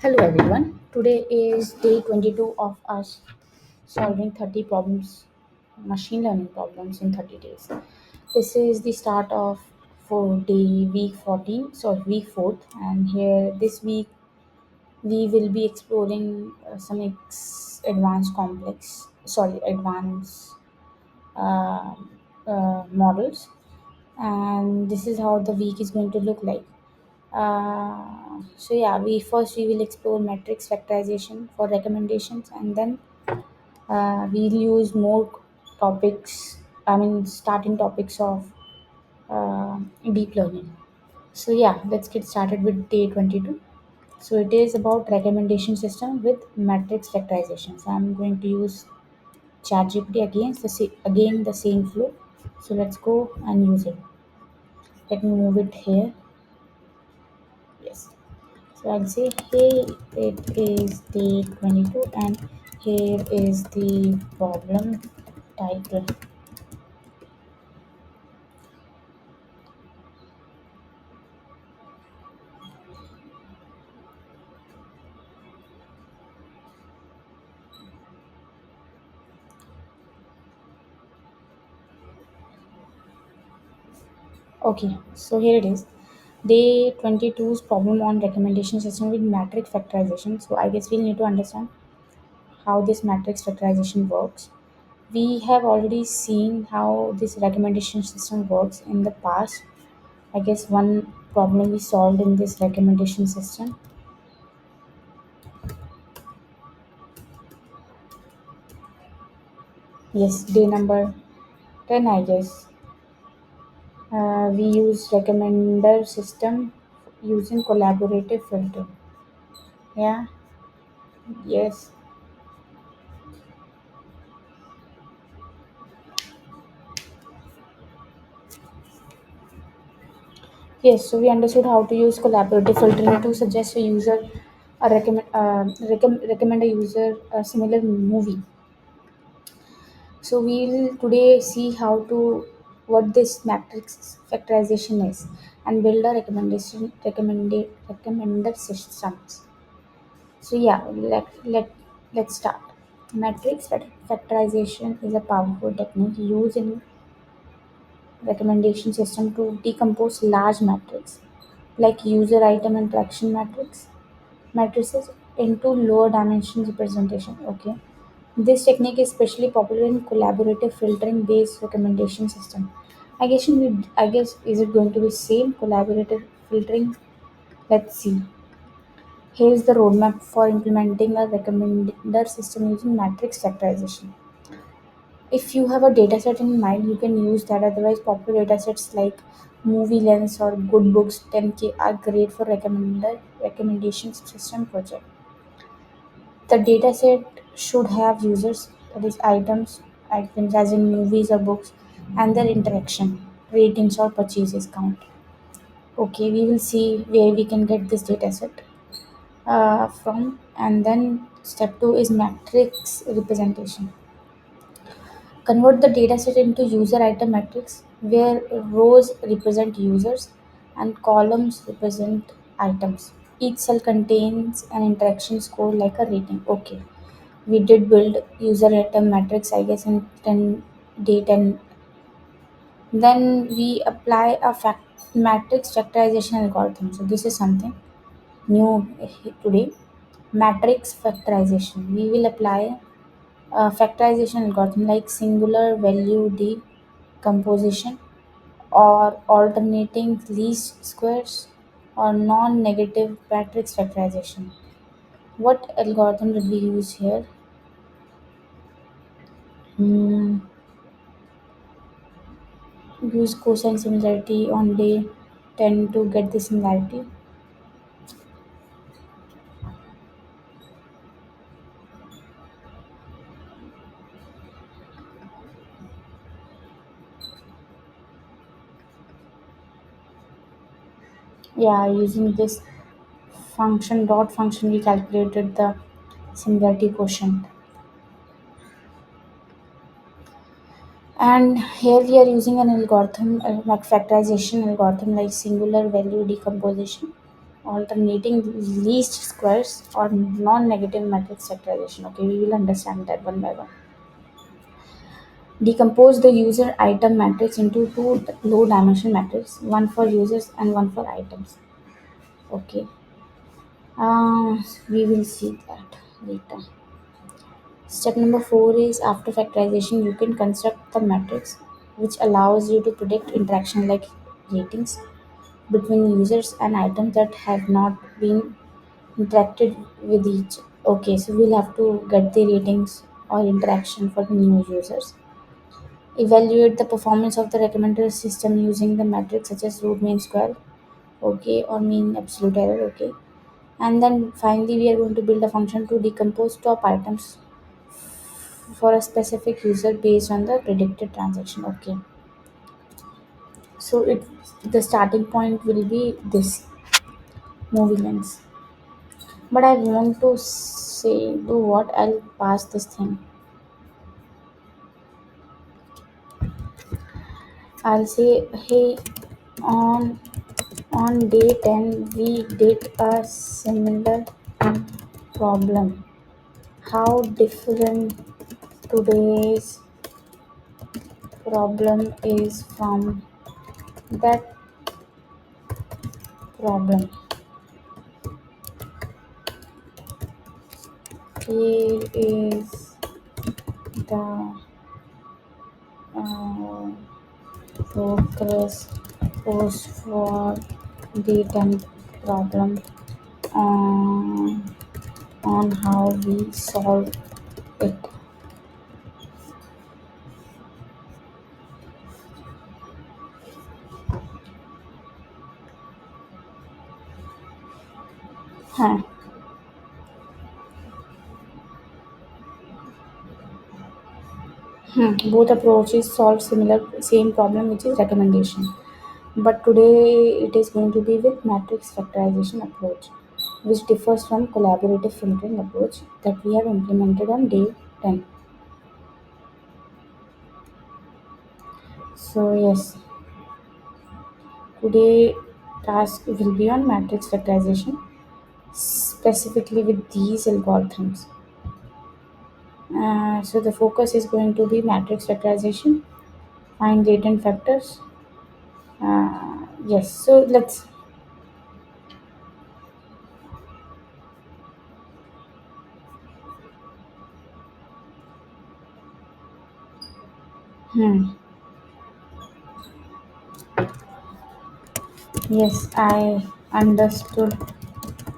Hello everyone. Today is day 22 of us solving 30 problems, machine learning problems in 30 days. This is the start of for day week 14, so week 4th, and here this week we will be exploring some advanced uh, models, and this is how the week is going to look like. So yeah, we will explore matrix factorization for recommendations, and then we'll use more topics. I mean, starting topics of deep learning. So yeah, let's get started with day 22. So it is about recommendation system with matrix factorization. So I'm going to use ChatGPT again the same flow. So let's go and use it. Let me move it here. Yes. So I'll say, hey, it is day 22 and here is the problem title. Okay, so here it is. Day 22's problem on recommendation system with matrix factorization. So I guess we'll need to understand how this matrix factorization works. We have already seen how this recommendation system works in the past. I guess one problem we solved in this recommendation system. Yes, day number 10, I guess. We use recommender system using collaborative filtering. Yeah, yes, yes. So we understood how to use collaborative filtering to suggest a user recommend a user a similar movie. So we'll today see how to what this matrix factorization is and build a recommender systems. So yeah, let's start. Factorization is a powerful technique used in recommendation system to decompose large matrices like user item interaction matrices into lower dimension representation. Okay, this technique is especially popular in collaborative filtering based recommendation system. I guess is it going to be same collaborative filtering? Let's see. Here is the roadmap for implementing a recommender system using matrix factorization. If you have a dataset in mind, you can use that. Otherwise, popular datasets like Movie Lens or Good Books 10K are great for recommendation system project. The dataset should have users, that is items as in movies or books, and their interaction, ratings or purchases count. Okay, we will see where we can get this dataset from, and then step 2 is matrix representation. Convert the dataset into user item matrix where rows represent users and columns represent items. Each cell contains an interaction score like a rating. Okay, we did build user item matrix, I guess, in 10 day 10. Then we apply a matrix factorization algorithm. So this is something new today. Matrix factorization. We will apply a factorization algorithm like singular value decomposition or alternating least squares or non-negative matrix factorization. What algorithm did we use here? Hmm, use cosine similarity on day 10 to get the similarity. Yeah, using this function we calculated the similarity quotient. And here we are using an algorithm, a factorization algorithm like singular value decomposition alternating least squares or non-negative matrix factorization. Okay, we will understand that one by one. Decompose the user item matrix into two low dimension matrices, one for users and one for items. Okay, we will see that later. Step number 4 is after factorization, you can construct the matrix which allows you to predict interaction like ratings between users and items that have not been interacted with each. Okay, so we'll have to get the ratings or interaction for the new users. Evaluate the performance of the recommender system using the metrics such as root mean square, okay, or mean absolute error, okay. And then finally, we are going to build a function to decompose top items for a specific user based on the predicted transaction, okay. So the starting point will be this movie lens. But I want to say, do what? I'll pass this thing. I'll say, hey, on on day 10 we did a similar problem. How different today's problem is from that problem. Here is the uh, progress post for the 10th problem on, on how we solve it. Huh. Both approaches solve similar same problem, which is recommendation. But today it is going to be with matrix factorization approach, which differs from collaborative filtering approach that we have implemented on day 10. So yes, today task will be on matrix factorization, specifically with these algorithms. So the focus is going to be matrix factorization, find latent factors. Yes, so let's. Hmm. Yes, I understood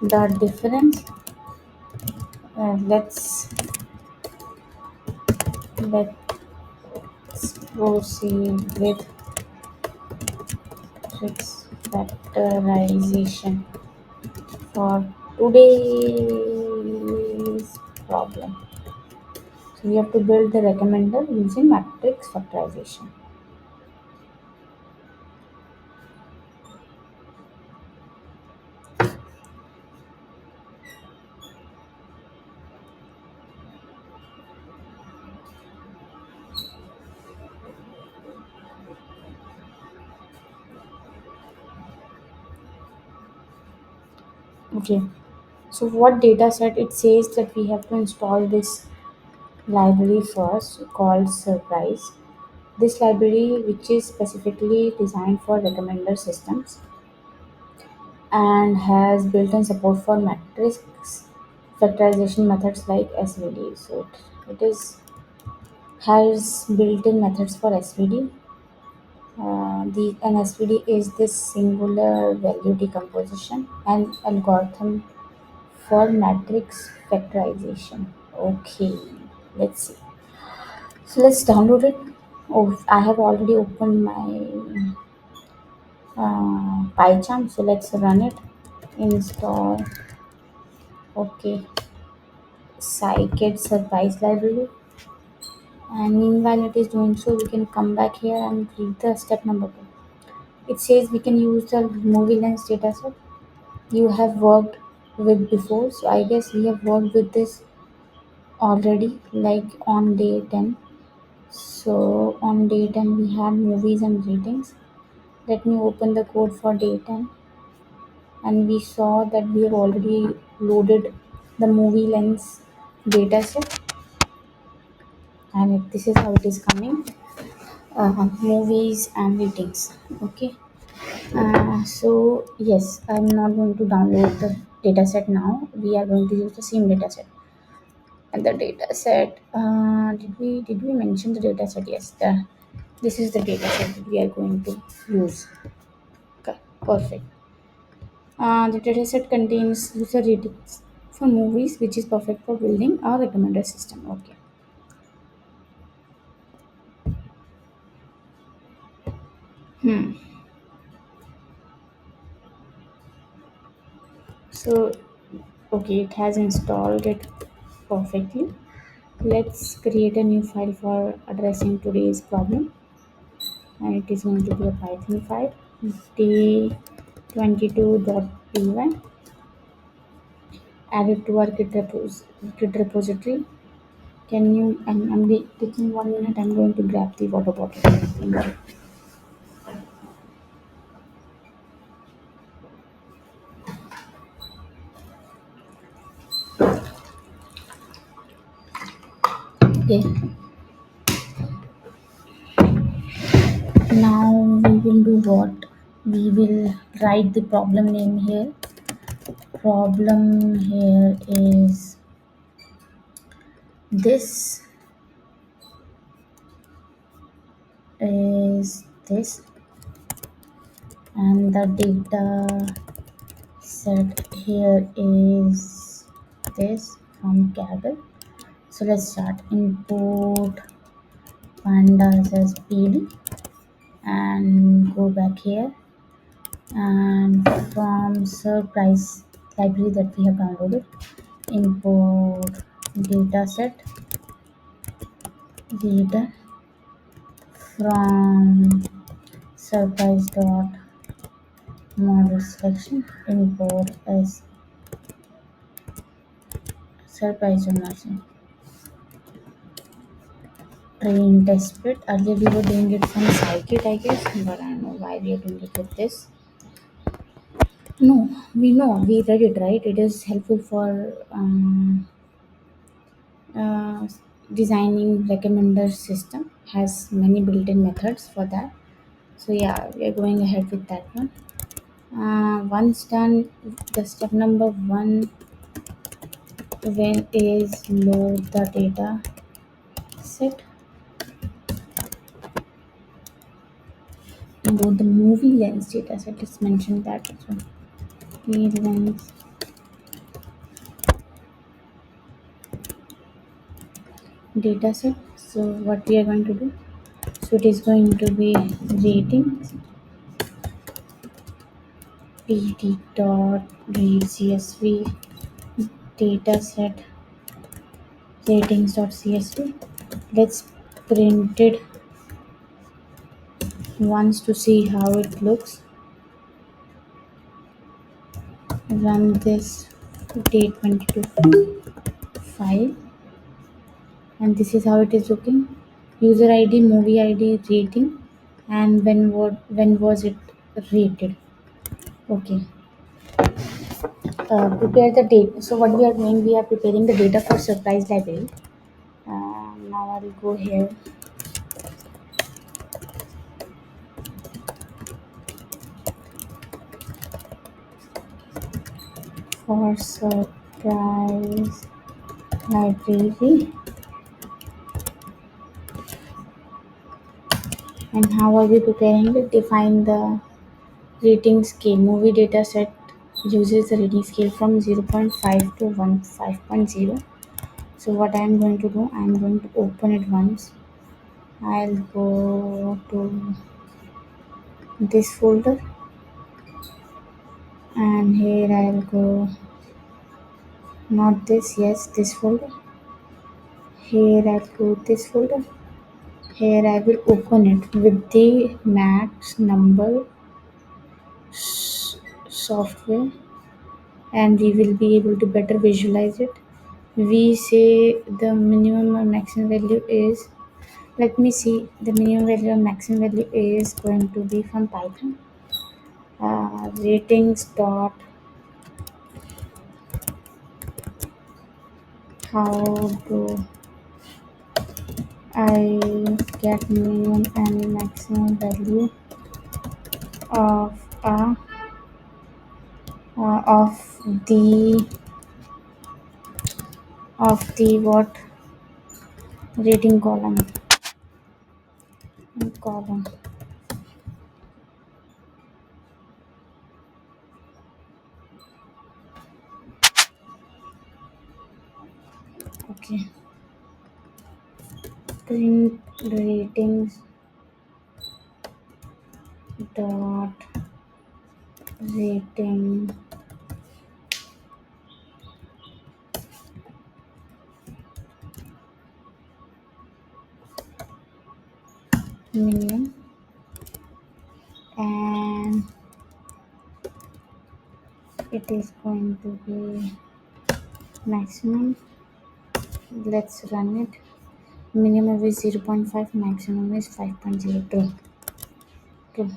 the difference. Let's proceed with matrix factorization for today's problem. So we have to build the recommender using matrix factorization. Okay. So what data set it says that we have to install this library first called surprise. This library, which is specifically designed for recommender systems and has built-in support for matrix factorization methods like SVD. So it is has built-in methods for SVD. The an SVD is this singular value decomposition, an algorithm for matrix factorization. Okay, let's see. So let's download it. Oh, I have already opened my PyCharm. So let's run it. Install. Okay, scikit surprise library. And meanwhile it is doing so, we can come back here and read the step number 2. It says we can use the movie lens dataset you have worked with before. So I guess we have worked with this already, like on day 10. So on day 10 we had movies and ratings. Let me open the code for day 10. and we saw that we have already loaded the movie lens dataset, and this is how it is coming. Movies and ratings. Okay. So yes, I'm not going to download the dataset now. We are going to use the same dataset. And the dataset, did we mention the dataset? Yes, this is the dataset that we are going to use. Okay, perfect. The dataset contains user ratings for movies, which is perfect for building a recommender system. Okay. Hmm. So okay, it has installed it perfectly. Let's create a new file for addressing today's problem, and it is going to be a Python file d22.py. Add it to our Git repository. Can you? I'm taking 1 minute. I'm going to grab the water bottle. Thank you. Okay. Now we will do what? We will write the problem name here. Problem here this is this, and the data set here is this from Kaggle. So let's start. Import pandas as pd and go back here, and from surprise library that we have downloaded, import dataset data from surprise dot model selection, import as surprise imagine train test bit. Earlier we were doing it from scikit, I guess, but I don't know why we are doing it with this. No, we know, we read it, right? It is helpful for uh, designing recommender system, has many built-in methods for that. So yeah, we are going ahead with that one. Once done, the step number one when is load the data set, load the movie lens data set. Let's mention that as well. Movie lens data set. So what we are going to do, so it is going to be ratings pd dot read csv dataset ratings.csv. Let's print it once to see how it looks. Run this day 22 file, and this is how it is looking. User id, movie id, rating, and when was it rated. Okay. Prepare the date. So what we are doing, we are preparing the data for surprise library. Now I will go here for surprise library. And how are we preparing it? Define the rating scale. Movie data set uses the rating scale from 0.5 to 5.0. So what I am going to do, I am going to open it once. I'll go to this folder, and here I'll go, not this, yes, this folder. Here I'll go this folder. Here I will open it with the max number software, and we will be able to better visualize it. We say the minimum or maximum value is, let me see, the minimum value or maximum value is going to be from Python ratings dot How do I get minimum and maximum value of a of the what rating column. Okay. Print ratings dot rating minimum and it is going to be maximum. Let's run it. Minimum is 0.5, maximum is 5.02. True.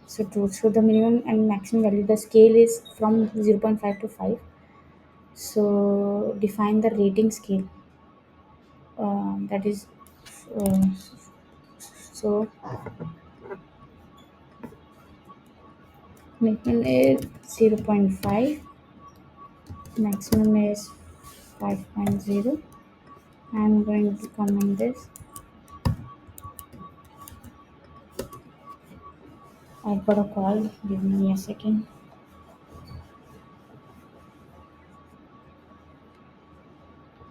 So true. So the minimum and maximum value, the scale is from 0.5 to 5. So define the rating scale. That is uh, so minimum is 0.5, maximum is 5.0. I'm going to comment this. I got a call. Give me a second.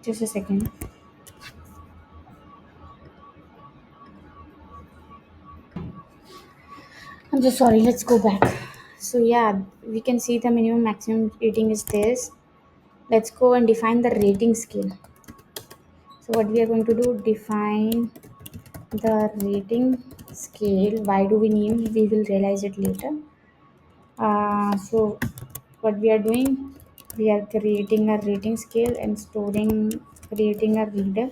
Just a second. I'm so sorry. Let's go back. So yeah, we can see the minimum maximum rating is this. Let's go and define the rating scale. So what we are going to do, define the rating scale. Why do we need? We will realize it later. So what we are doing, we are creating a rating scale and creating a reader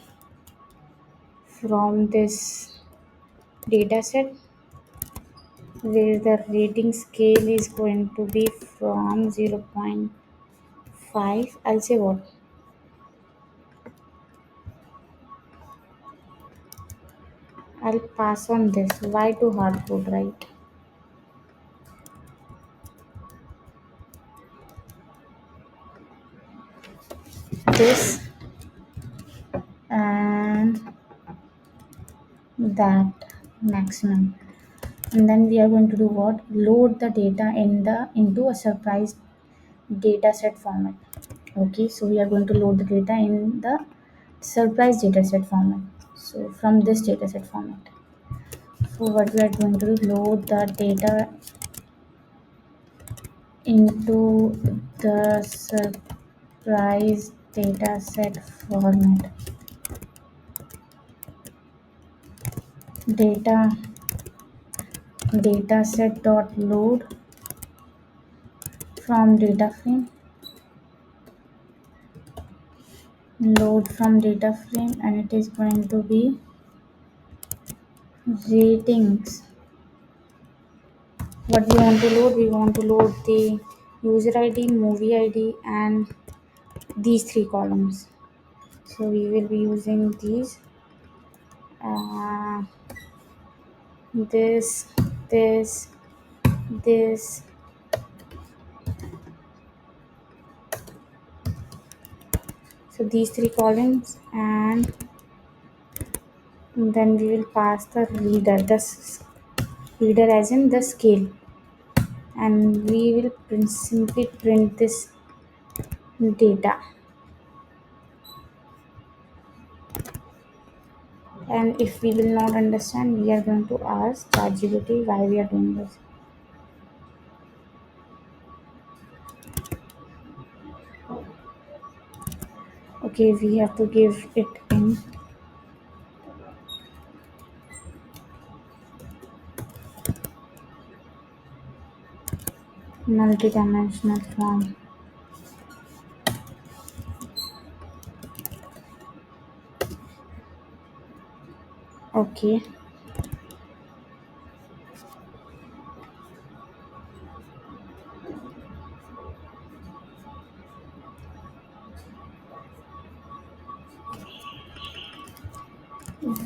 from this data set where the rating scale is going to be from 0.5. I'll say what? I'll pass on this. Why to hard code, right? This and that maximum. And then we are going to do what? Load the data into a surprise data set format. Okay, so we are going to load the data in the surprise data set format. So from this data set format. So what we are going to do, load the data into the surprise data set format. Data dataset dot load from data frame. Load from data frame, and it is going to be ratings. What we want to load, we want to load the user id, movie id, and these three columns. So we will be using these, uh, this this this. So these three columns, and then we will pass the reader, reader as in the scale, and we will simply print this data. And if we will not understand, we are going to ask ChatGPT why we are doing this. Okay, we have to give it in multi-dimensional form. Okay,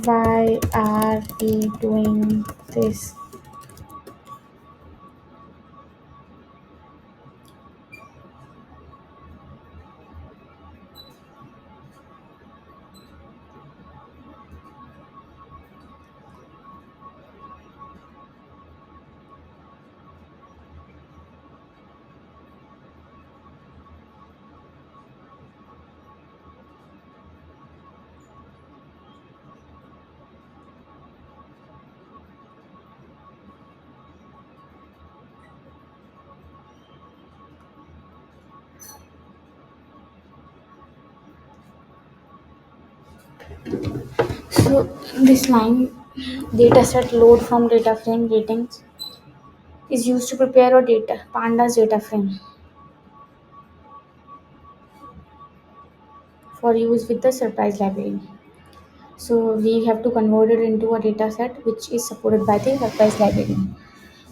Why are we doing this? So this line dataset load from data frame ratings is used to prepare a data pandas data frame for use with the surprise library. So we have to convert it into a data set which is supported by the surprise library,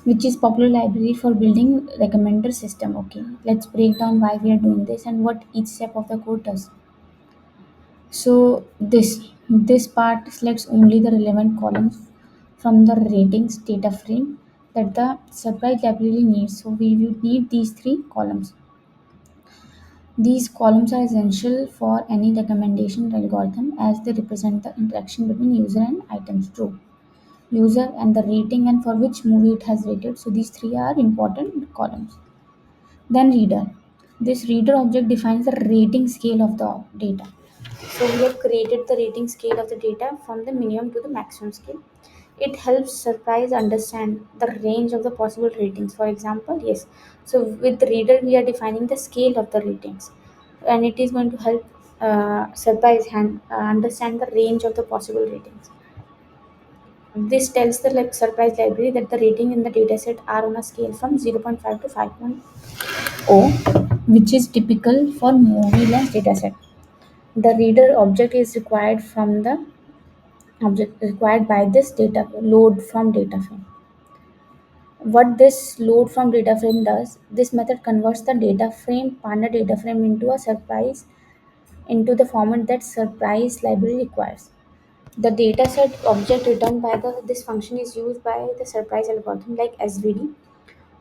which is popular library for building recommender system. Okay, let's break down why we are doing this and what each step of the code does. So this part selects only the relevant columns from the ratings data frame that the surprise library needs. So we would need these three columns. These columns are essential for any recommendation algorithm as they represent the interaction between user and items. True. User and the rating and for which movie it has rated. So these three are important columns. Then reader. This reader object defines the rating scale of the data. So we have created the rating scale of the data from the minimum to the maximum scale. It helps surprise understand the range of the possible ratings. For example, yes. So with the reader, we are defining the scale of the ratings, and it is going to help understand the range of the possible ratings. This tells the like surprise library that the rating in the dataset are on a scale from 0.5 to 5.0, which is typical for movie length dataset. The reader object is required from the object required by this data load from data frame. What this load from data frame does, this method converts the data frame, partner data frame into a surprise into the format that surprise library requires. The dataset object returned by this function is used by the surprise algorithm like SVD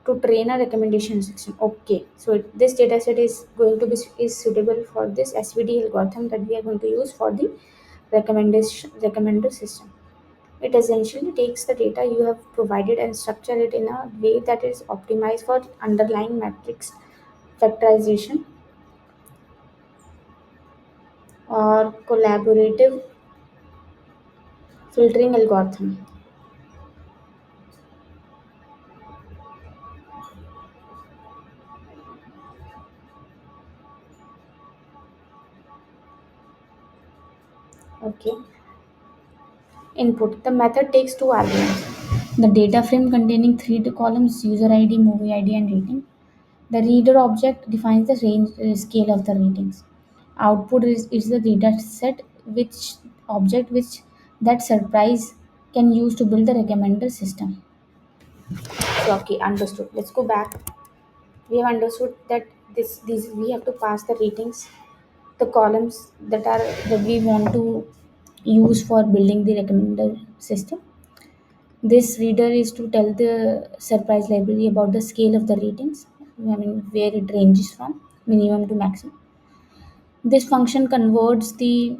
to train a recommendation system. Okay, so this dataset is going to be is suitable for this SVD algorithm that we are going to use for the recommender system. It essentially takes the data you have provided and structure it in a way that is optimized for underlying matrix factorization or collaborative filtering algorithm. Okay. Input. The method takes two arguments. The data frame containing three columns user ID, movie ID, and rating. The reader object defines the range scale of the ratings. Output is the data set which object which that surprise can use to build the recommender system. So okay, understood. Let's go back. We have understood that this these we have to pass the ratings, the columns that we want to use for building the recommender system. This reader is to tell the surprise library about the scale of the ratings, I mean where it ranges from minimum to maximum. This function converts the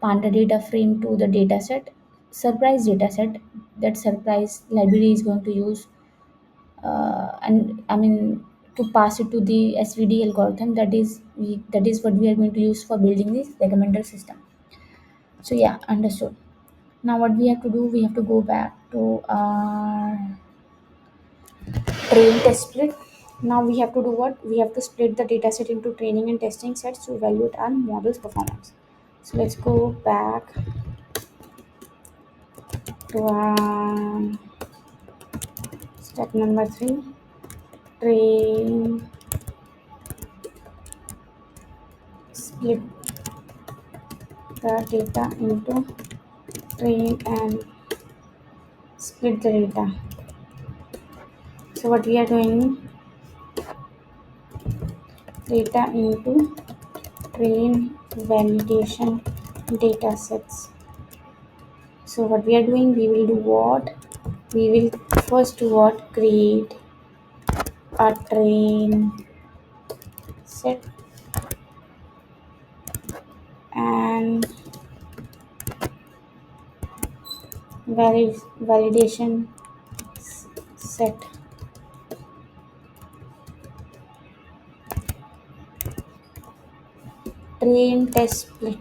Panda data frame to the dataset, surprise dataset that surprise library is going to use, and I mean to pass it to the SVD algorithm that is what we are going to use for building this recommender system. So yeah, understood. Now what we have to do, we have to go back to our train test split. Now we have to do what? We have to split the dataset into training and testing sets to evaluate our model's performance. So let's go back to step number 3. Train split the data into train and split the data. So what we are doing, data into train validation data sets. So what we are doing, we will do what? We will first do what? Create a train set and validation set. Train test split.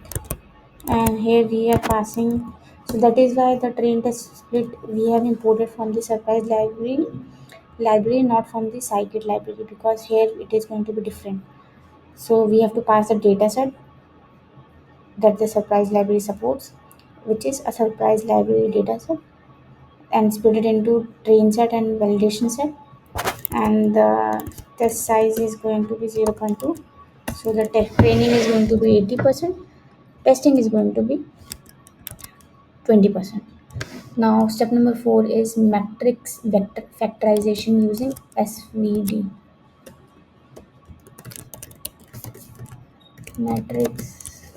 And here we are passing, so that is why the train test split we have imported from the surprise library, not from the scikit library, because here it is going to be different. So we have to pass the data set that the surprise library supports, which is a surprise library data set, and split it into train set and validation set, and the test size is going to be zero point 0.2. So the training is going to be 80%, testing is going to be 20%. Now, step number 4 is matrix vector factorization using SVD. Matrix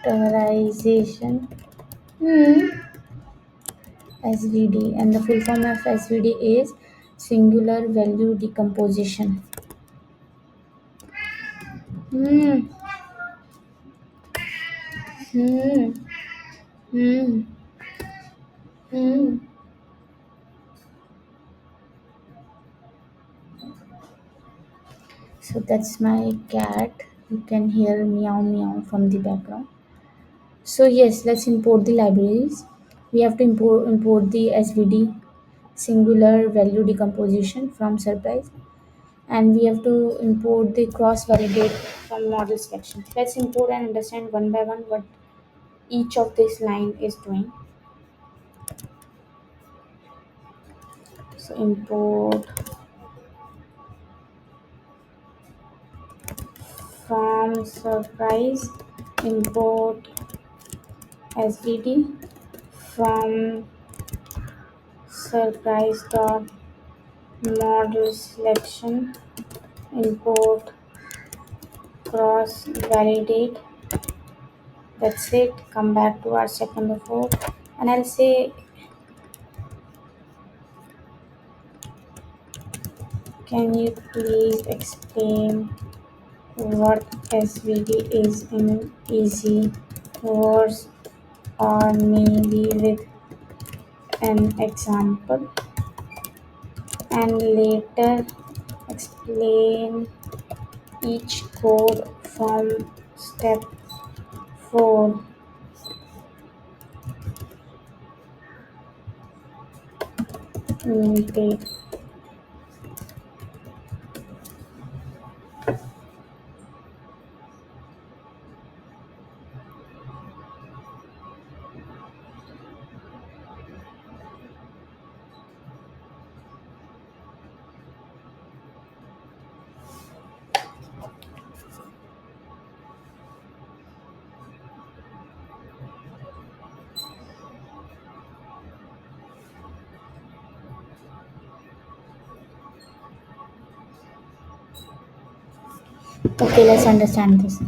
factorization, SVD, and the full form of SVD is Singular Value Decomposition. Hmm. Hmm. Hmm. Hmm. So that's my cat. You can hear meow meow from the background. So yes, let's import the libraries. We have to import the SVD, Singular Value Decomposition, from Surprise, and we have to import the cross validate from model selection. Let's import and understand one by one what each of this line is doing. So import from Surprise, import SVD from Surprise dot model selection, import cross validate. That's it. Come back to our step number 4, and I'll say, can you please explain what SVD is in easy words, or maybe with an example, and later explain each code from step 4. Okay. Okay, let's understand this.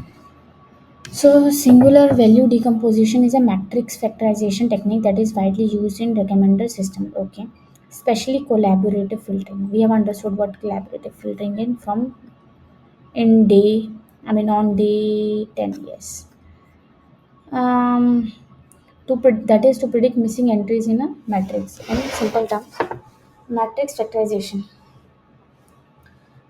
So, singular value decomposition is a matrix factorization technique that is widely used in recommender system. Okay, especially collaborative filtering. We have understood what collaborative filtering in from in day. I mean on day 10. Yes. Um, that is to predict missing entries in a matrix. In simple terms, matrix factorization.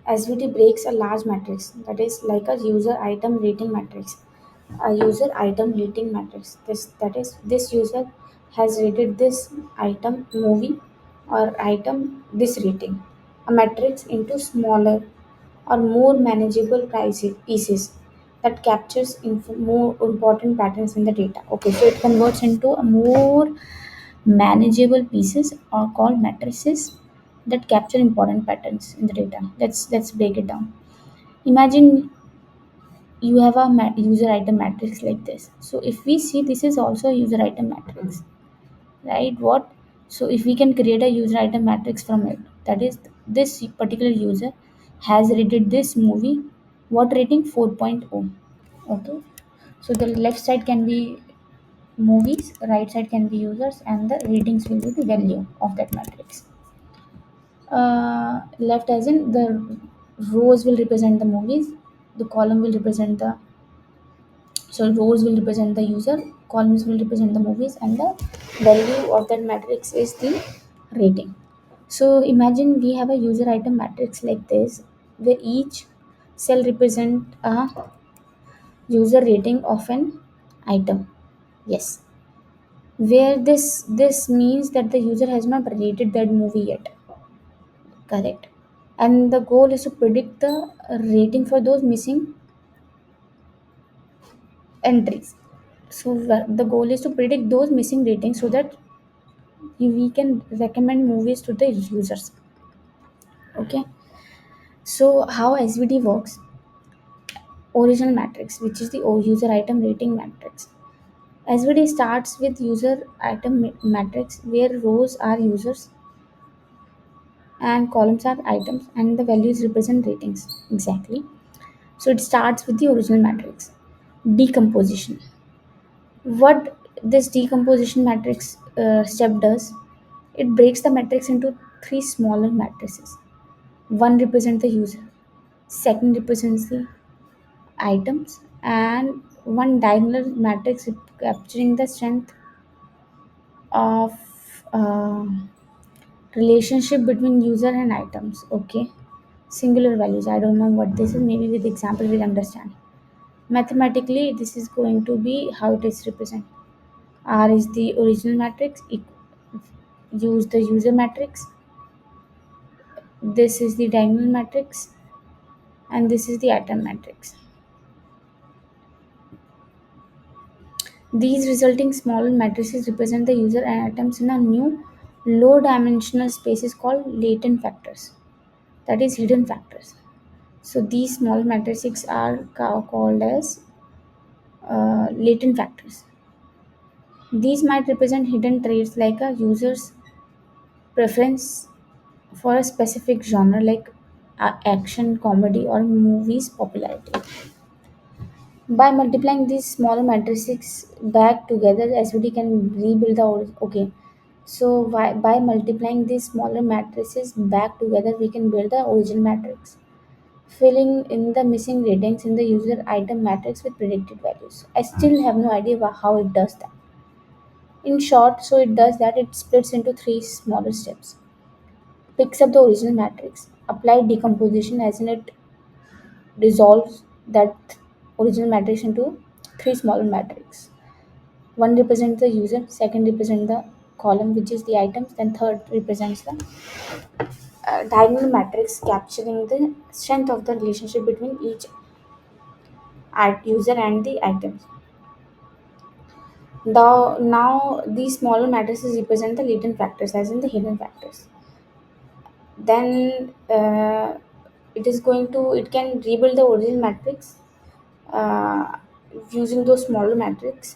SVD breaks a large matrix, that is like a user item rating matrix. A user item rating matrix. This user has rated this item movie or item this rating. A matrix into smaller or more manageable pieces that captures more important patterns in the data. Okay, so it converts into a more manageable pieces are called matrices that capture important patterns in the data. Let's break it down. Imagine you have a user item matrix like this. So if we see this is also a user item matrix, right? What? So if we can create a user item matrix from it, that is this particular user has rated this movie what rating 4.0. Okay. So the left side can be movies, right side can be users, and the ratings will be the value of that matrix. Left as in the rows will represent the movies, the column will represent the, so rows will represent the user, columns will represent the movies, and the value of that matrix is the rating. So imagine we have a user item matrix like this, where each cell represent a user rating of an item. Yes, where this means that the user has not rated that movie yet. Correct. And the goal is to predict the rating for those missing entries. So the goal is to predict those missing ratings so that we can recommend movies to the users. Okay. So how SVD works? Original matrix, which is the user item rating matrix. SVD starts with user item matrix, where rows are users and columns are items, and the values represent ratings. Exactly. So it starts with the original matrix. Decomposition. What this decomposition matrix step does, it breaks the matrix into three smaller matrices. One represents the user, second represents the items, and one diagonal matrix capturing the strength of uh, relationship between user and items. Okay, singular values, I don't know what this is, maybe with example we'll understand. Mathematically this is going to be how it is represented. R is the original matrix, use the user matrix, this is the diagonal matrix, and this is the item matrix. These resulting small matrices represent the user and items in a new low dimensional spaces called latent factors, that is hidden factors. So these small matrices are called as latent factors. These might represent hidden traits like a user's preference for a specific genre, like action, comedy, or movies popularity. By multiplying these smaller matrices back together, SVD can rebuild the okay. So by multiplying these smaller matrices back together, we can build the original matrix, filling in the missing ratings in the user item matrix with predicted values. I still have no idea how it does that. In short, so it does that, it splits into three smaller steps. Picks up the original matrix, apply decomposition as in it dissolves that original matrix into three smaller matrices. One represents the user, second represents the column which is the items, then third represents the diagonal matrix capturing the strength of the relationship between each user and the items. Now these smaller matrices represent the latent factors as in the hidden factors. Then it can rebuild the original matrix uh, using those smaller matrix,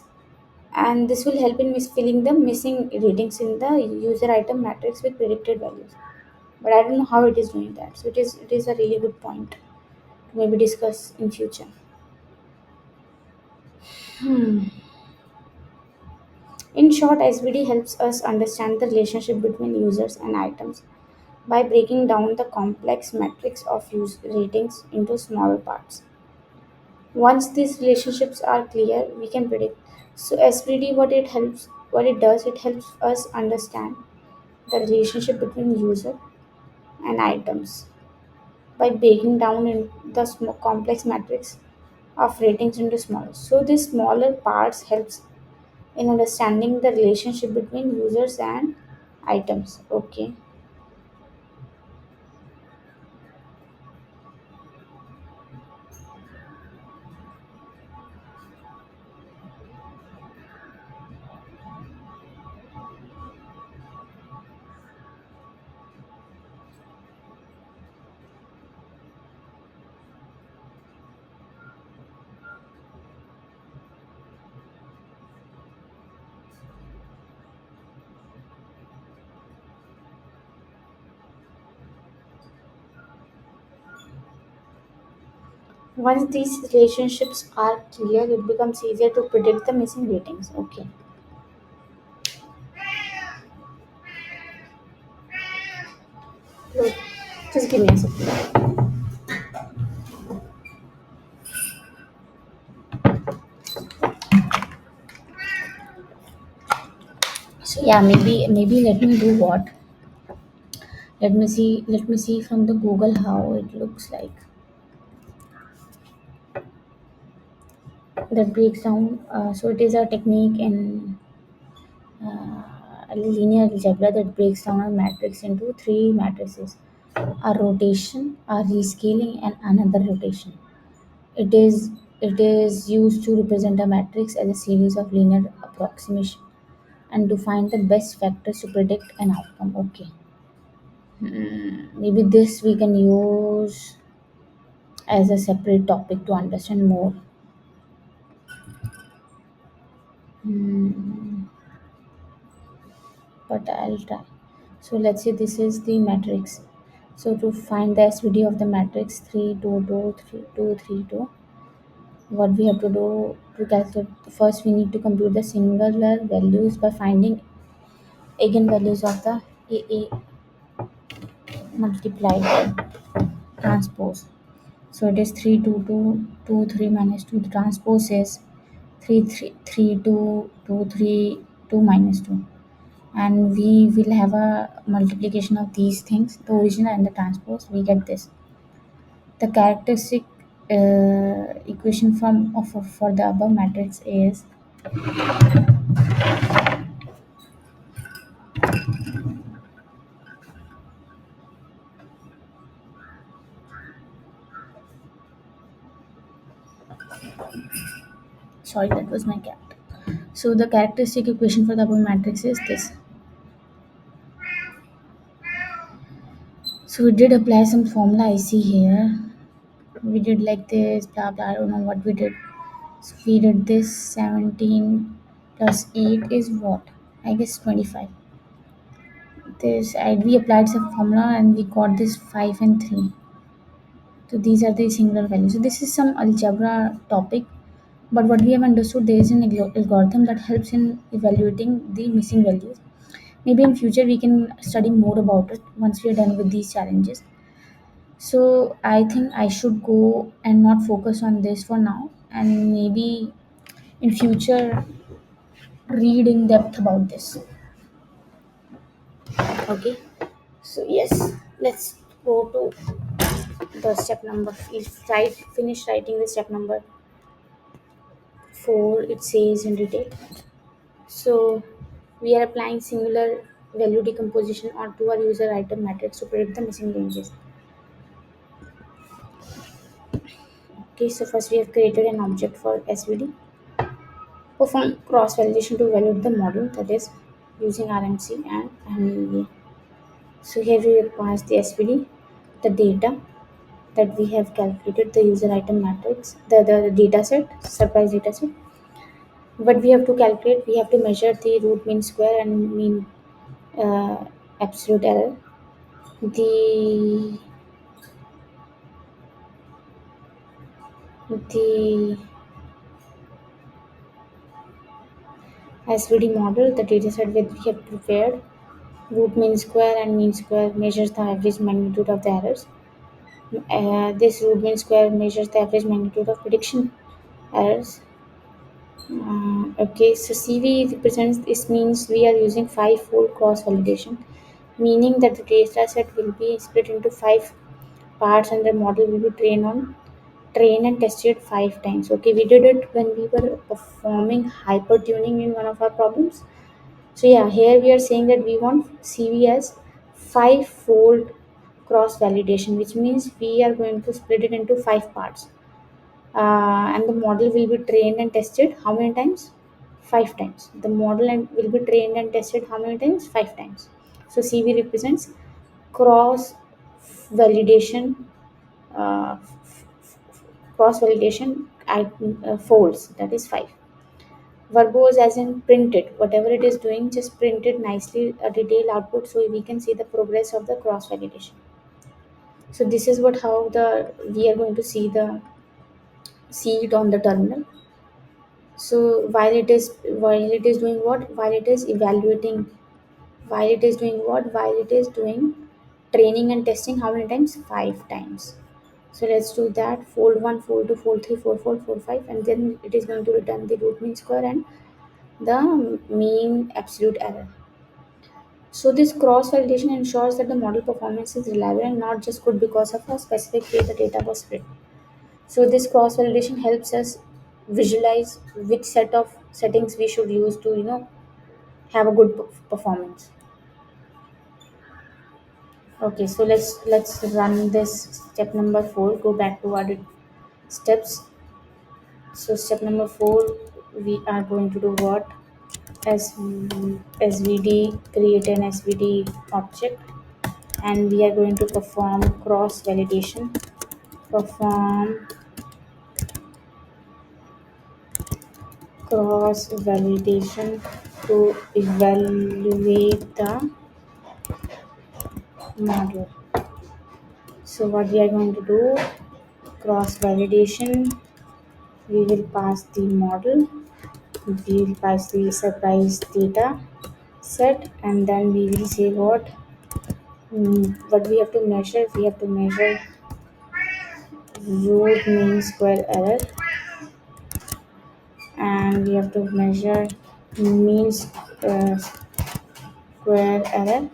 and this will help in filling the missing ratings in the user item matrix with predicted values. But I don't know how it is doing that, so it is a really good point to maybe discuss in future. In short, SVD helps us understand the relationship between users and items by breaking down the complex matrix of use ratings into smaller parts. Once these relationships are clear, we can predict. So SVD, what it does, it helps us understand the relationship between user and items by breaking down in the complex matrix of ratings into smaller. So these smaller parts helps in understanding the relationship between users and items. Okay. Once these relationships are clear, it becomes easier to predict the missing ratings. Okay. So just give me a second. So yeah, maybe let me do what? Let me see from the Google how it looks like. That breaks down. So it is a technique in a linear algebra that breaks down a matrix into three matrices: a rotation, a rescaling, and another rotation. It is it is used to represent a matrix as a series of linear approximation and to find the best factors to predict an outcome. Okay. Maybe this we can use as a separate topic to understand more. Hmm, but I'll try. So let's say this is the matrix. So to find the SVD of the matrix 3 2 2 3 2 3 2, what we have to do to calculate, first we need to compute the singular values by finding eigenvalues of the AA multiplied by transpose. So it is 3 2 2 2 3 minus 2. The transpose is 3 3 3 2 2 3 2 minus 2. And we will have a multiplication of these things, the original and the transpose. We get this. The characteristic equation for the above matrix is, sorry, that was my cat. So the characteristic equation for the above matrix is this. So we did apply some formula I see here. We did like this, blah blah. I don't know what we did. So we did this 17 plus 8 is what? I guess 25. We applied some formula and we got this 5 and 3. So these are the singular values. So this is some algebra topic, but what we have understood, there is an algorithm that helps in evaluating the missing values. Maybe in future we can study more about it once we are done with these challenges. So I think I should go and not focus on this for now, and maybe in future read in depth about this. Okay. So yes, let's go to the step number. If finish writing the step number 4, it says in detail. So we are applying singular value decomposition onto our user item matrix to predict the missing ranges. Okay, so first we have created an object for SVD. Perform cross validation to evaluate the model, that is using RMC and MEA. So here we pass the SVD, the data that we have calculated, the user item matrix, the data set, surprise data set. What we have to calculate, we have to measure the root mean square and mean uh, absolute error. The SVD model, the dataset that we have prepared, root mean square and mean square measures the average magnitude of the errors. This root mean square measures the average magnitude of prediction errors. Okay, so CV represents, this means we are using five-fold cross validation, meaning that the data set will be split into five parts and the model will be trained and tested 5 times. Okay, we did it when we were performing hyper tuning in one of our problems. So yeah, here we are saying that we want CV as five-fold cross validation, which means we are going to split it into five parts. And the model will be trained and tested how many times? 5 times. The model will be trained and tested how many times? 5 times. So CV represents cross validation, uh, cross validation at folds, that is 5. Verbose as in printed, whatever it is doing, just print it nicely, a detailed output, so we can see the progress of the cross validation. So this is what how the we are going to see the see it on the terminal. So while it is doing what? While it is evaluating, while it is doing what? While it is doing training and testing, how many times? 5 times. So let's do that. Fold 1, fold 2, fold 3, fold 4, fold 5, and then it is going to return the root mean square and the mean absolute error. So this cross validation ensures that the model performance is reliable and not just good because of a specific way the data was split. So this cross validation helps us visualize which set of settings we should use to have a good performance. Okay, so let's run this step number 4. Go back to our steps. So step number 4, we are going to do what? As SVD, create an SVD object, and we are going to perform cross validation. Perform cross validation to evaluate the model. So what we are going to do? Cross validation. We will pass the model. We will pass the surprise data set, and then we will say what we have to measure. We have to measure root mean square error, and we have to measure mean square error.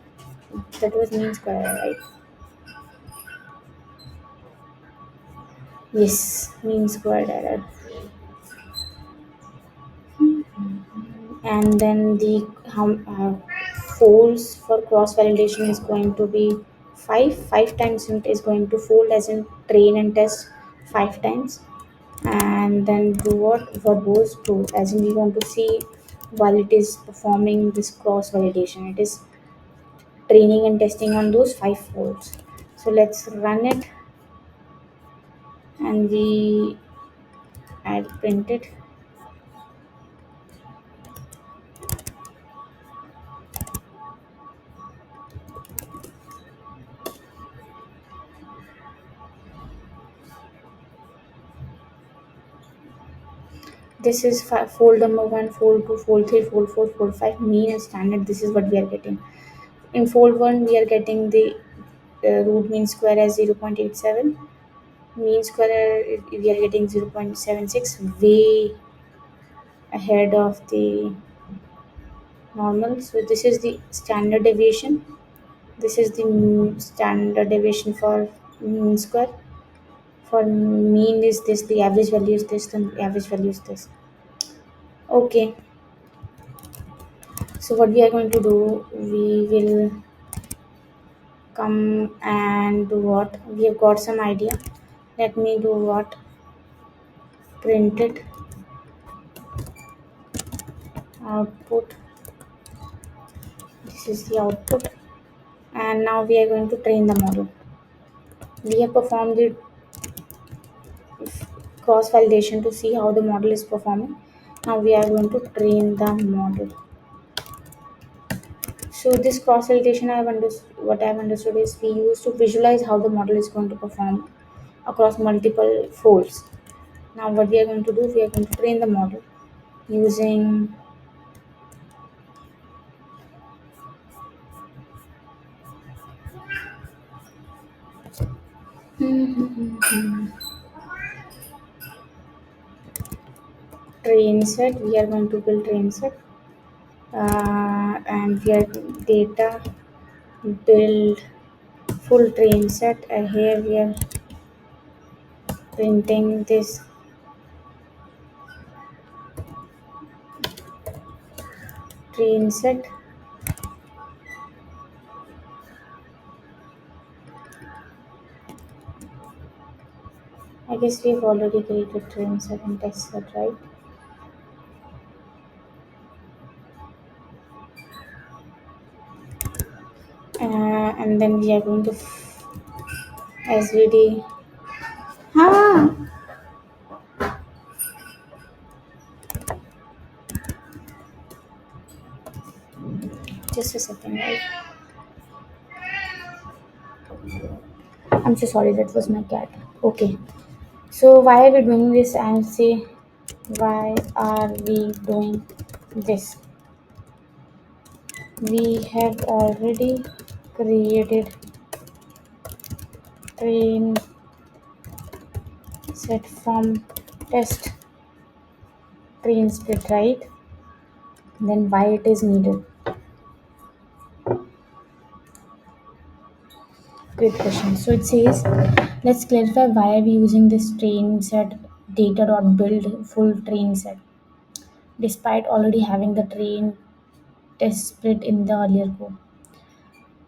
That was mean square error, right? Yes, mean square error. And then the folds for cross validation is going to be 5 times it is going to fold, as in train and test 5 times. And then do what goes to, as in we want to see while it is performing this cross validation, it is training and testing on those 5 folds. So let's run it, and we add print it. This is fold number 1, fold 2, fold 3, fold 4, fold 5, mean and standard. This is what we are getting. In fold 1, we are getting the root mean square as 0.87. Mean square, we are getting 0.76, way ahead of the normal. So this is the standard deviation. This is the standard deviation for mean square. For mean is this, the average value is this, the average value is this. Okay, so what we are going to do, we will come and do what? We have got some idea. Let me do what? Print it, output. This is the output. And now we are going to train the model. We have performed the cross validation to see how the model is performing. Now we are going to train the model. So this cross validation, what I have understood is we use to visualize how the model is going to perform across multiple folds. Now what we are going to do, we are going to train the model using train set. We are going to build train set, and we are data build full train set. And here we are printing this train set. I guess we've already created train set and test set, right? And then we are going to SVD. Ah, just a second, right? I'm so sorry, that was my cat. Okay. So why are we doing this? And say why are we doing this? We have already created train set from test train split, right? Then why it is needed? Great question. So it says, let's clarify why are we using this train set data dot build full train set, despite already having the train test split in the earlier code.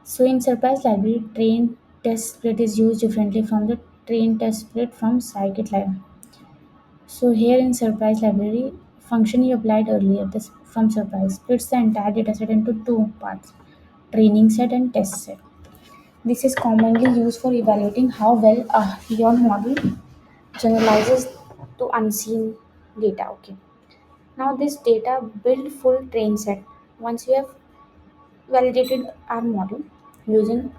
So in Surprise Library, train test split is used differently from the train test split from Scikit library. So here in Surprise Library, function you applied earlier, this from Surprise, splits the entire dataset into two parts, training set and test set. This is commonly used for evaluating how well your model generalizes to unseen data. Okay. Now this data build full train set. Once you have validated our model using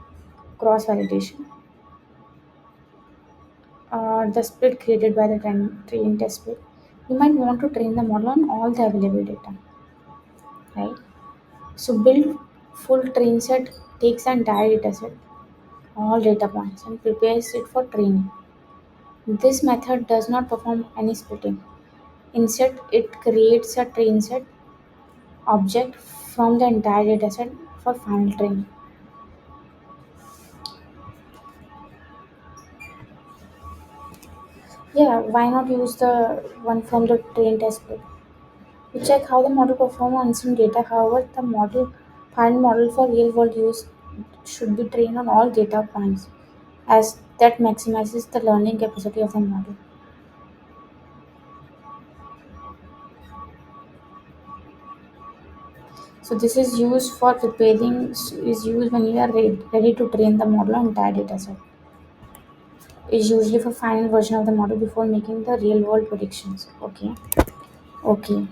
cross validation, the split created by the train test split, you might want to train the model on all the available data, right? So build full train set takes the entire data set, all data points, and prepares it for training. This method does not perform any splitting. Instead, it creates a train set object from the entire dataset for final training. Yeah, why not use the one from the train test bed? We check how the model performs on unseen data. However, the final model for real world use should be trained on all data points, as that maximizes the learning capacity of the model. So this is used for preparing is used when you are ready to train the model on entire dataset. Is usually for final version of the model before making the real world predictions. Okay. Okay.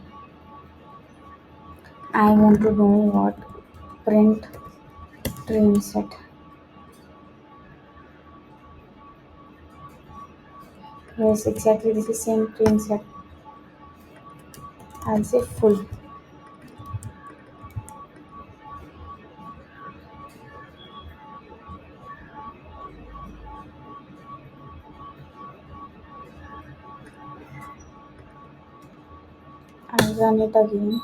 I want to know what print train set. Yes, exactly. This is same train set. I'll say full. I'll run it again.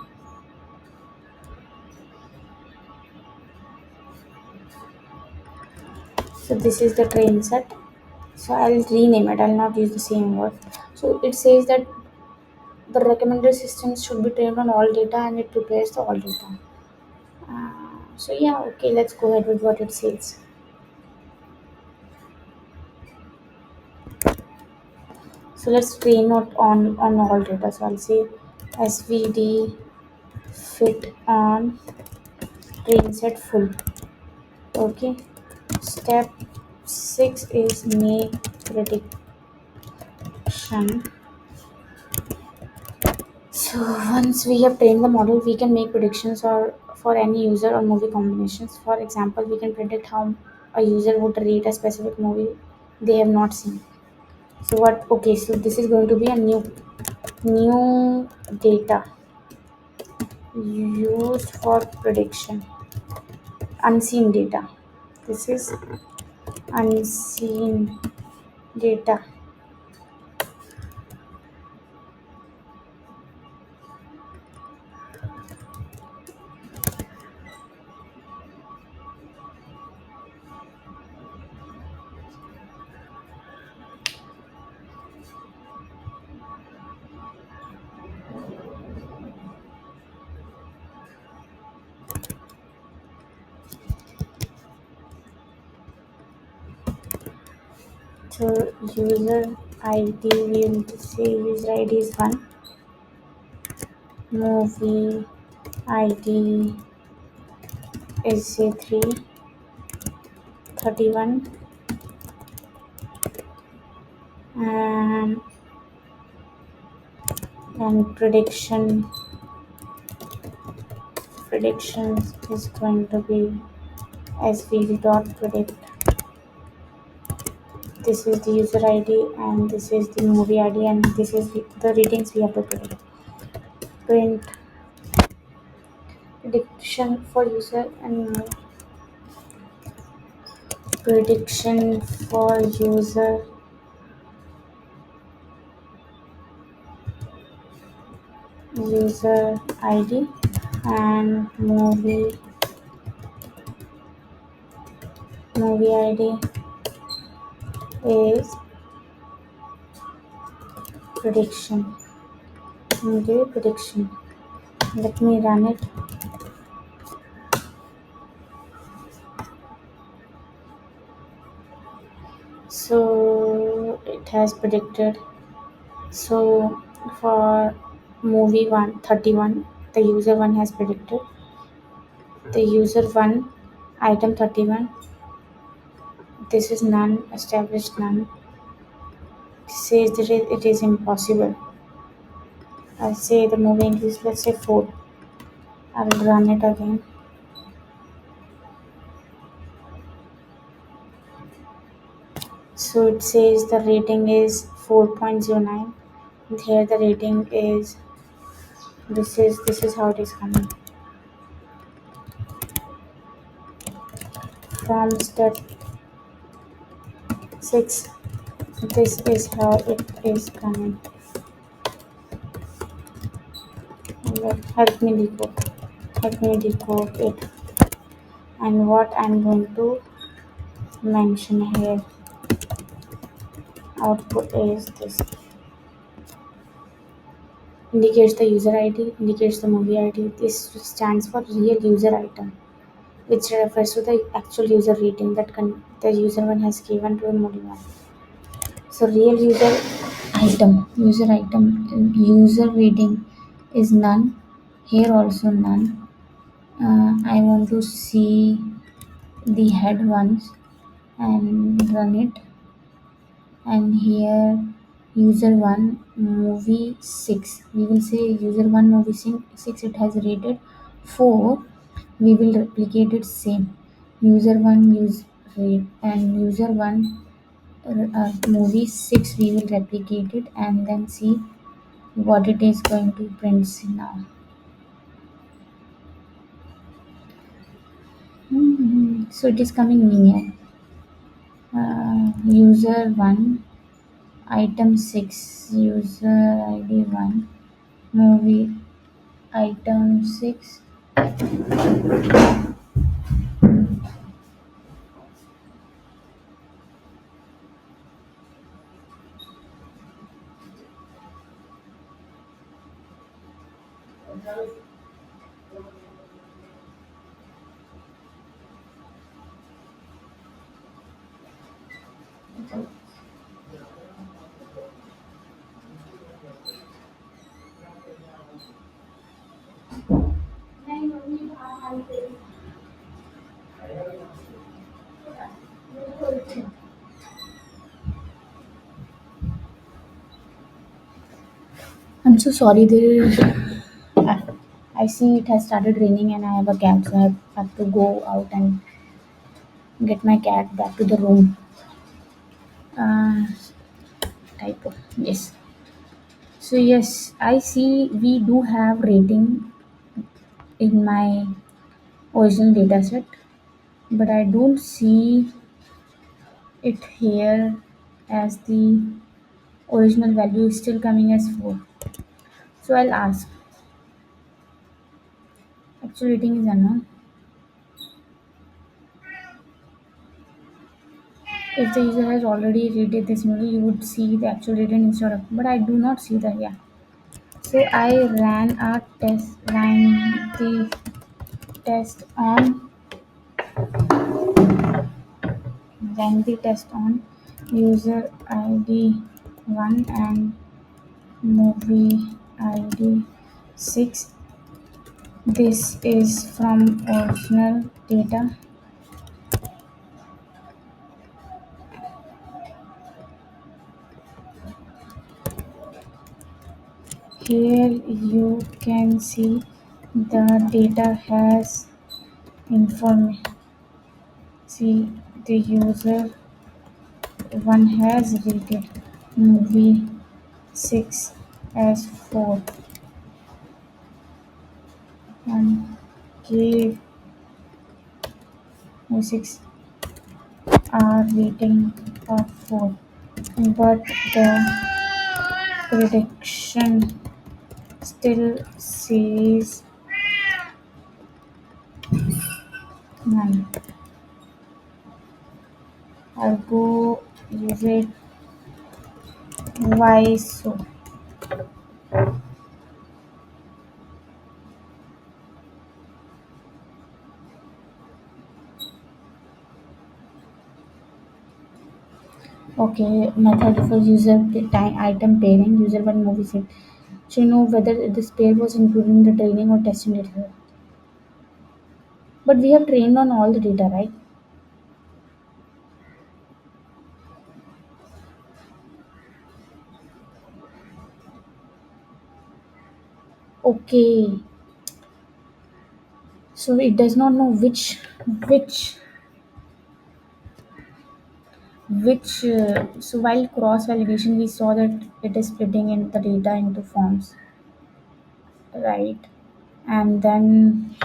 So this is the train set. So I'll rename it. I'll not use the same word. So it says that the recommended systems should be trained on all data and it prepares the all data. So yeah, okay, let's go ahead with what it says. So let's train it on all data. So I'll say SVD fit on train set full. Okay. Step 6 is make prediction. So once we have trained the model, we can make predictions or for any user or movie combinations. For example, we can predict how a user would rate a specific movie they have not seen. So what? Okay, so this is going to be a new data used for prediction. Unseen data. This is unseen data. So user ID, we will say user ID is 1, movie ID is say 331, and predictions is going to be svd dot predict this is the user ID, and this is the movie ID, and this is the ratings we have to print prediction for user and prediction for user ID, and movie ID is prediction. Movie prediction. Let me run it. So it has predicted. So for movie 131, the user 1 has predicted. The user 1 item 31. This is none, established none. Says that it is impossible. I say the movie increase, let's say 4. I will run it again. So it says the rating is 4.09. And here the rating is this is how it is coming. From step 6, this is how it is coming. Help me decode it. And what I'm going to mention here, output is this. Indicates the user ID, indicates the movie ID. This stands for real user item, which refers to the actual user rating that the user one has given to the movie one. So real user rating is none. Here also none. I want to see the head ones and run it. And here user 1 movie 6, we will say user 1 movie 6, it has rated 4. We will replicate it same. User 1 use rate, and user 1 movie 6, we will replicate it and then see what it is going to print now. So it is coming near. User 1 item 6, user ID 1 movie item 6. I'm so sorry. I I see it has started raining and I have a cat, so I have to go out and get my cat back to the room. Uh, Typo. Yes. So yes, I see we do have rating in my original dataset, but I don't see it here as the original value is still coming as 4. So I'll ask. Actual rating is unknown. If the user has already rated this movie, you would see the actual rating instead of. But I do not see that. Yeah. So I ran the test on user ID 1 and movie ID 6. This is from original data. Here you can see the data has information. See the user one has rated movie 6 as 4 and gave movie 6 a rating of 4, but the prediction still says 9. Ergo, use it. Why so? Okay, method for user time item pairing. User one movie set to know whether this pair was included in the training or testing data. But we have trained on all the data, right? Okay, so it does not know which so while cross validation we saw that it is splitting in the data into forms, right? And then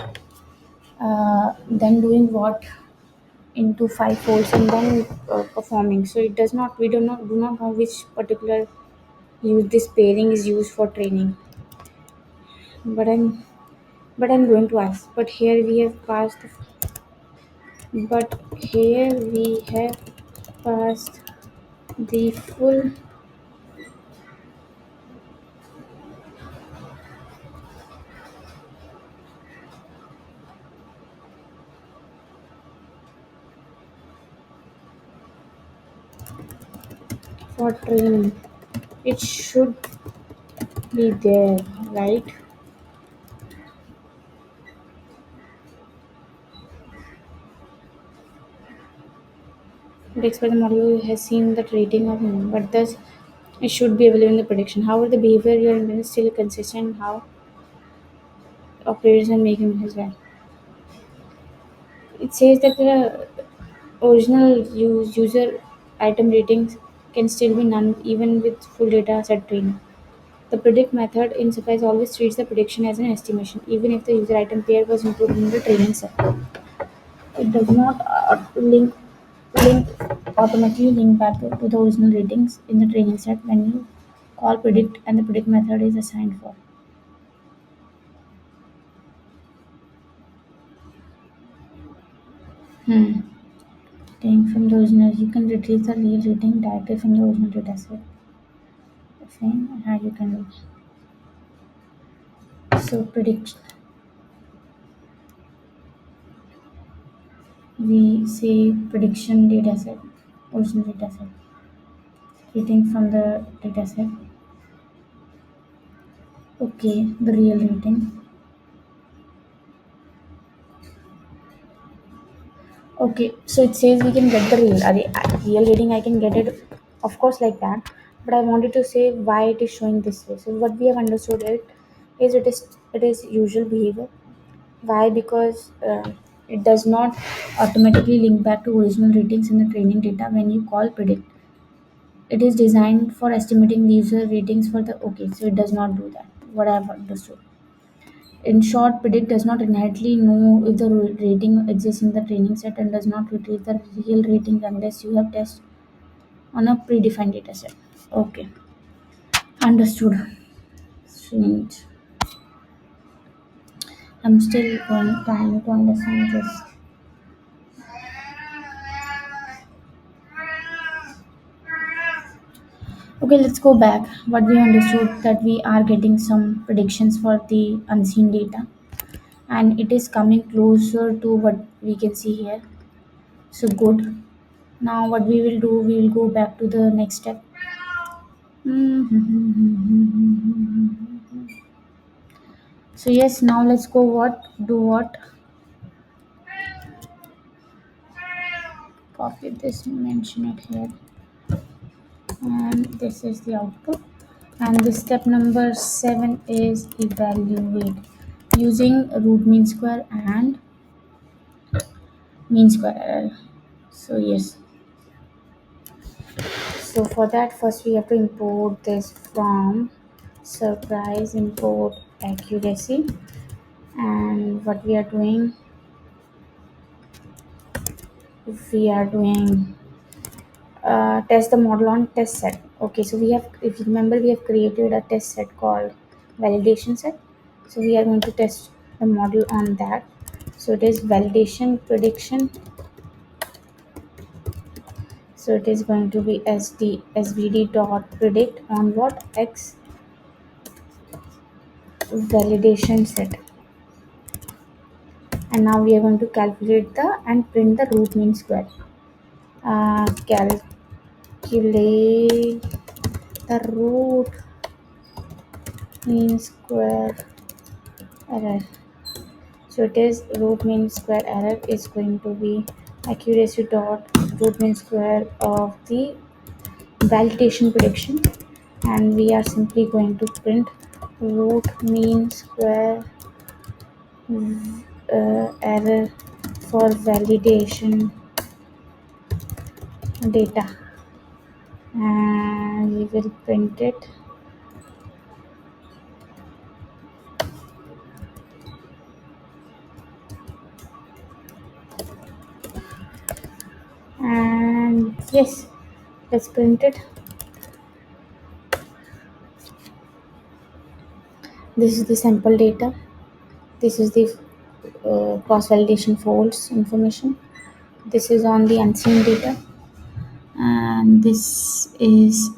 doing what into five folds and then performing. So it does not we do not know which particular use this pairing is used for training. But I'm going to ask. But here we have passed the full for training. It should be there, right? The expert model has seen the rating of him, but thus it should be available in the prediction. However, the behavior you are implementing is still consistent how operators are making his way. It says that the original user item ratings can still be none even with full data set training. The predict method in Surprise always treats the prediction as an estimation, even if the user item pair was included in the training set. It does not link automatically link back to the original ratings in the training set when you call predict and the predict method is assigned for. Hmm. Taking from the original, you can retrieve the real rating directly from the original dataset. Same how you can do. So predict. We say prediction dataset, original dataset, rating from the dataset. Okay, the real rating. Okay, so it says we can get the real rating. I can get it, of course, like that. But I wanted to say why it is showing this way. So what we have understood is it is usual behavior. Why? Because it does not automatically link back to original ratings in the training data when you call predict. It is designed for estimating user ratings for the okay. So it does not do that. What I have understood. In short, predict does not inherently know if the rating exists in the training set and does not retrieve the real rating unless you have test on a predefined dataset. Okay, understood. Strange. I'm still trying to understand this. Okay, let's go back. What we understood that we are getting some predictions for the unseen data, and it is coming closer to what we can see here. So good. Now what we will do, we will go back to the next step. So yes, now let's go what copy this and mention it here, and this is the output. And the step number 7 is evaluate using root mean square and mean square error. So yes, So for that, first we have to import this from surprise import accuracy, and what we are doing, we are doing test the model on test set. Okay, so we have, if you remember, we have created a test set called validation set. So we are going to test the model on that. So it is validation prediction. So it is going to be svd dot predict on what x validation set. And now we are going to calculate the and print the root mean square. Calculate the root mean square error. So it is root mean square error is going to be accuracy dot root mean square of the validation prediction, and we are simply going to print root mean square error for validation data, and we will print it. And yes, let's print it. This is the sample data. This is the cross validation faults information. This is on the unseen data, and this is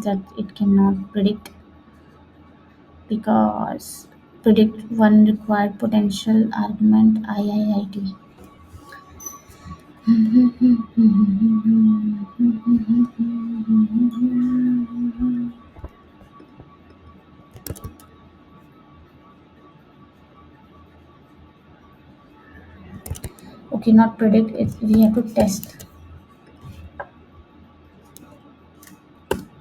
that it cannot predict, because predict one required potential argument iiit. Okay, not predict it, we have to test.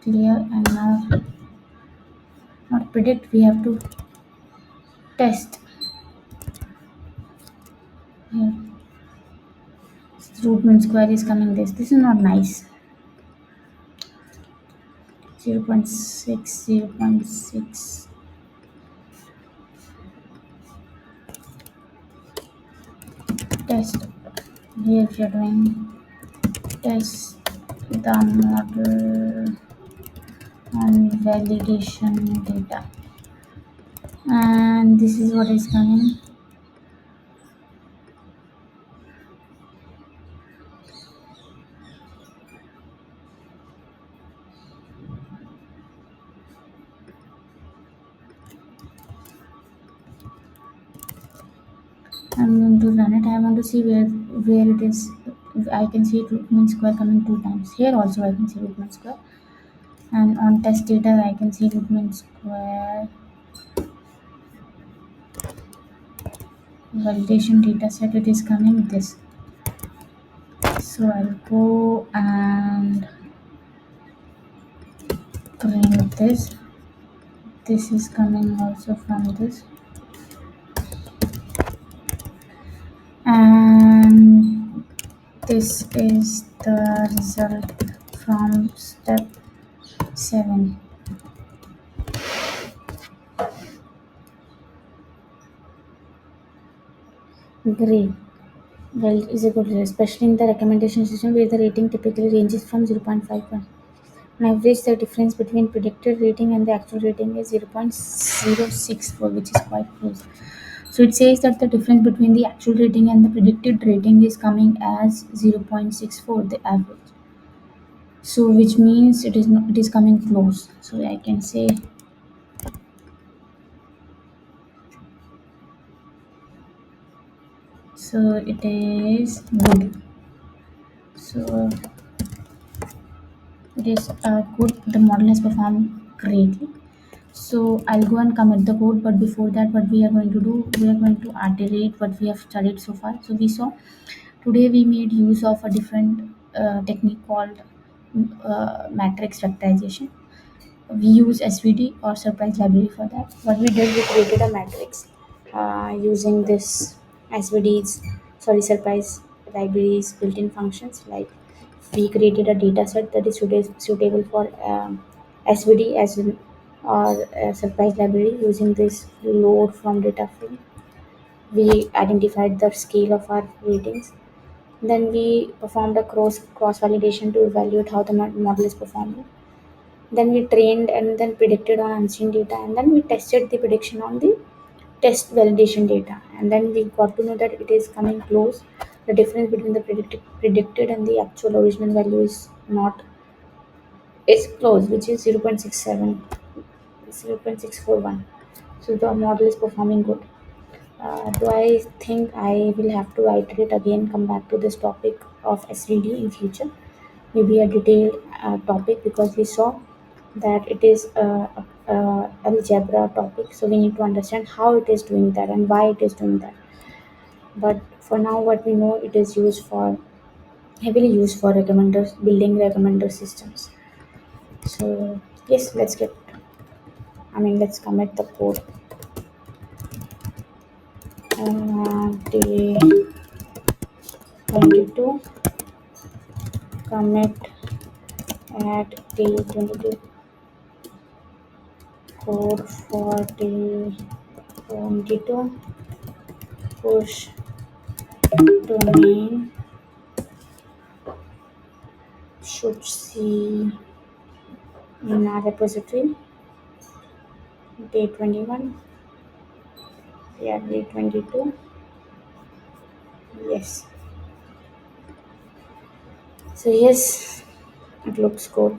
Clear. And now not predict, we have to test here. Root mean square is coming this is not nice. 0. 0.6, 0.6. Test. Here we are doing test the model on validation data, and this is what is coming. I'm going to run it. I want to see where it is. I can see root mean square coming 2 times. Here also I can see root mean square, and on test data I can see root mean square. Validation data set, it is coming this. So I'll go and print this. This is coming also from this, and this is the result from step 7. Great. Well, is a good result, especially in the recommendation system where the rating typically ranges from 0.51. On average, the difference between predicted rating and the actual rating is 0.064, which is quite close. So it says that the difference between the actual rating and the predicted rating is coming as 0.64, the average. So which means it is not, it is coming close. So I can say, so it is good. So it is good. The model has performed greatly. So I'll go and commit the code, but before that, what we are going to do, we are going to iterate what we have studied so far. So we saw today we made use of a different technique called matrix factorization. We use SVD or surprise library for that. What we did, we created a matrix using this SVD's, sorry, surprise libraries built-in functions like We created a data set that is suitable for SVD as in or surprise library using this load from data frame. We identified the scale of our ratings. Then we performed a cross validation to evaluate how the model is performing. Then we trained and then predicted on unseen data, and then we tested the prediction on the test validation data, and then we got to know that it is coming close. The difference between the predicted and the actual original value is not is close, which is 0.67, 0.641. So the model is performing good. Do I think I will have to iterate again, come back to this topic of SVD in future? Maybe a detailed topic, because we saw that it is a algebra topic, so we need to understand how it is doing that and why it is doing that. But for now, what we know, it is used for heavily used for recommenders, building recommender systems. So yes, let's commit the code. Day 22, commit at day 22, code for day 22, push domain should see in our repository day 21. Yeah, day 22. Yes. So yes, it looks good.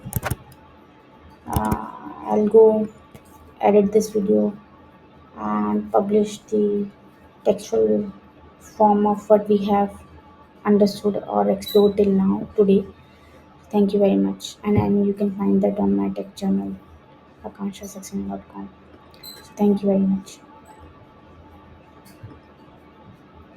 I'll go edit this video and publish the textual form of what we have understood or explored till now today. Thank you very much. And you can find that on my tech journal, akanshasaxena.com. So thank you very much.